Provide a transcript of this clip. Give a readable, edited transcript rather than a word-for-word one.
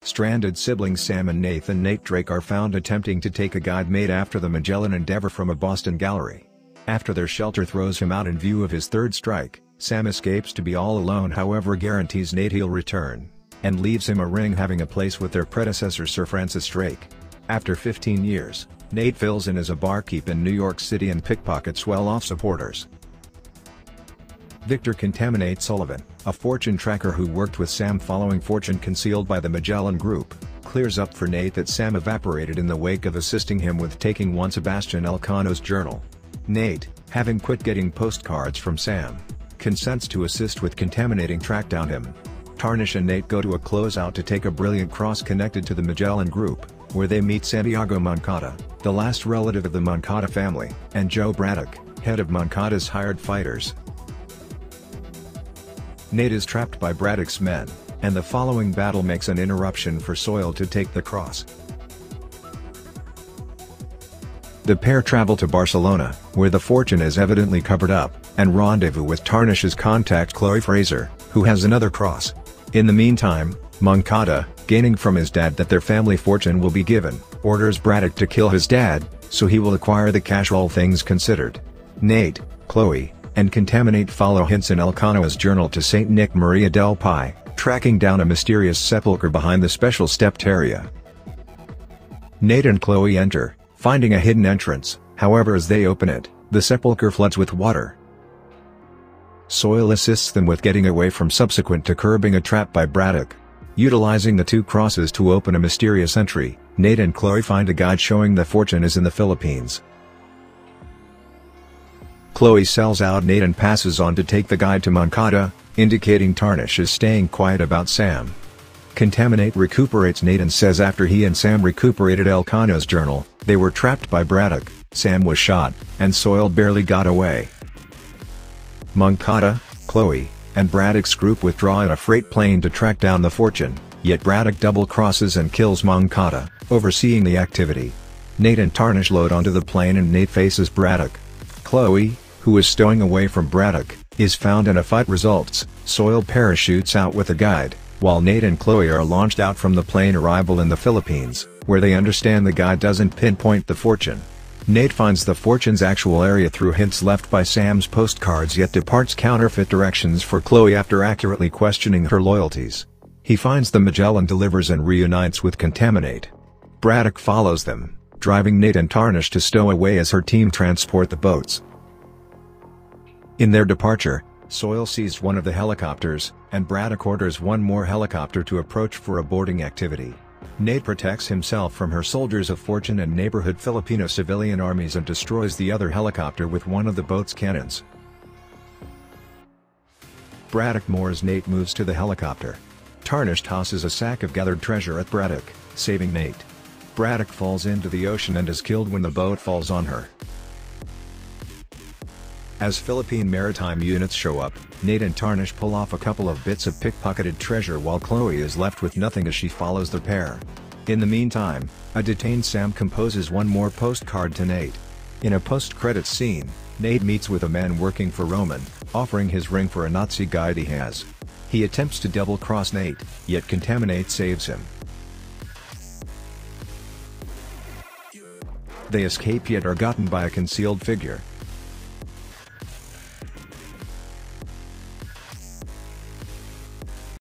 Stranded siblings Sam and Nathan Nate Drake are found attempting to take a guide made after the Magellan Endeavour from a Boston gallery. After their shelter throws him out in view of his third strike, Sam escapes to be all alone, however guarantees Nate he'll return, and leaves him a ring having a place with their predecessor Sir Francis Drake. After 15 years, Nate fills in as a barkeep in New York City and pickpockets well-off supporters. Victor contaminates Sullivan, a fortune tracker who worked with Sam following fortune concealed by the Magellan Group, clears up for Nate that Sam evaporated in the wake of assisting him with taking Juan Sebastian Elcano's journal. Nate, having quit getting postcards from Sam, consents to assist with contaminating track down him. Tarnish and Nate go to a closeout to take a brilliant cross connected to the Magellan Group, where they meet Santiago Moncada, the last relative of the Moncada family, and Joe Braddock, head of Moncada's hired fighters. Nate is trapped by Braddock's men, and the following battle makes an interruption for Soil to take the cross. The pair travel to Barcelona, where the fortune is evidently covered up, and rendezvous with Tarnish's contact Chloe Fraser, who has another cross. In the meantime, Moncada, gaining from his dad that their family fortune will be given, orders Braddock to kill his dad, so he will acquire the cash, all things considered. Nate, Chloe, and Contaminate follow hints in Elcano's journal to Saint Nick Maria del Pi, tracking down a mysterious sepulchre behind the special stepped area. Nate and Chloe enter, finding a hidden entrance, however as they open it, the sepulchre floods with water. Soil assists them with getting away from subsequent to curbing a trap by Braddock. Utilizing the two crosses to open a mysterious entry, Nate and Chloe find a guide showing the fortune is in the Philippines. Chloe sells out Nate and passes on to take the guide to Moncada, indicating Tarnish is staying quiet about Sam. Contaminate recuperates Nate and says after he and Sam recuperated Elcano's journal, they were trapped by Braddock, Sam was shot, and Soil barely got away. Moncada, Chloe, and Braddock's group withdraw in a freight plane to track down the fortune, yet Braddock double-crosses and kills Moncada, overseeing the activity. Nate and Tarnish load onto the plane and Nate faces Braddock. Chloe, who is stowing away from Braddock, is found and a fight results. Soil parachutes out with a guide, while Nate and Chloe are launched out from the plane arrival in the Philippines, where they understand the guide doesn't pinpoint the fortune. Nate finds the fortune's actual area through hints left by Sam's postcards yet departs counterfeit directions for Chloe after accurately questioning her loyalties. He finds the Magellan delivers and reunites with Contaminate. Braddock follows them, driving Nate and Tarnish to stow away as her team transport the boats. In their departure, Soil seized one of the helicopters, and Braddock orders one more helicopter to approach for a boarding activity. Nate protects himself from her soldiers of fortune and neighborhood Filipino civilian armies and destroys the other helicopter with one of the boat's cannons. Braddock moors Nate moves to the helicopter. Tarnish tosses a sack of gathered treasure at Braddock, saving Nate. Braddock falls into the ocean and is killed when the boat falls on her. As Philippine maritime units show up, Nate and Tarnish pull off a couple of bits of pickpocketed treasure while Chloe is left with nothing as she follows the pair. In the meantime, a detained Sam composes one more postcard to Nate. In a post-credits scene, Nate meets with a man working for Roman, offering his ring for a Nazi guide he has. He attempts to double-cross Nate, yet Contaminate saves him. They escape yet are gotten by a concealed figure,